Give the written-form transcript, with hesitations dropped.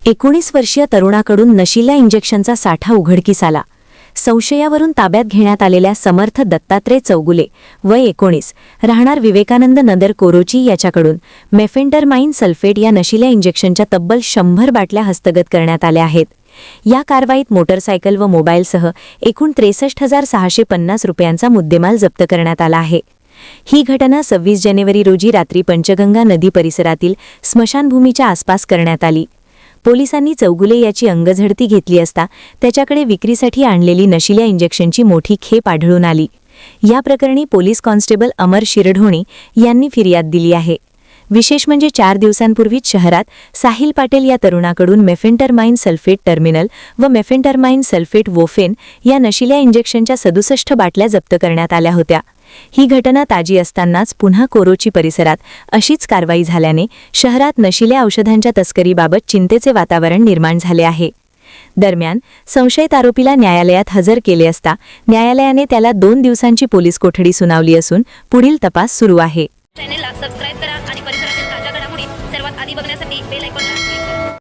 19 वर्षीय तरुणाकडून नशिल्या इंजेक्शनचा साठा उघडकीस आला। संशयावरून ताब्यात घेण्यात आलेल्या समर्थ दत्तात्रय चौगुले वय 19 राहणार विवेकानंद नगर कोरोची याच्याकडून मेफेंटरमाइन सल्फेट या नशिल्या इंजेक्शनच्या तब्बल 100 बाटल्या हस्तगत करण्यात आल्या आहेत। या कारवाईत मोटरसायकल व मोबाईलसह एकूण 63,650 रुपयांचा मुद्देमाल जप्त करण्यात आला आहे। ही घटना 26 जानेवारी रोजी रात्री पंचगंगा नदी परिसरातील स्मशानभूमीच्या आसपास करण्यात आली। पोलिसांनी चौगुले याची अंगझडती घेतली असता त्याच्याकडे विक्रीसाठी आणलेली नशिल्या इंजेक्शनची मोठी खेप आढळून आली। या प्रकरणी पोलीस कॉन्स्टेबल अमर शिरढोणी यांनी फिर्याद दिली आहे। विशेष म्हणजे 4 दिवसांपूर्वीच शहरात साहिल पाटील या तरुणाकडून मेफेंटरमाइन सल्फेट टर्मिनल व मेफेंटरमाइन सल्फेट वोफेन या नशिल्या इंजेक्शनच्या 67 बाटल्या जप्त करण्यात आल्या होत्या। ही घटना ताजी असतानाच पुन्हा कोरोची परिसरात अशीच कारवाई झाल्याने शहरात नशिल्या औषधांच्या तस्करीबाबत चिंतेचे वातावरण निर्माण झाले आहे। दरम्यान संशयित आरोपीला न्यायालयात हजर केले असता न्यायालयाने त्याला 2 दिवसांची पोलीस कोठडी सुनावली असून पुढील तपास सुरू आहे। चॅनलला सबस्क्राइब करा आणि परिसरातील ताज्या घडामोडी सर्वात आधी बघण्यासाठी बेल आयकॉन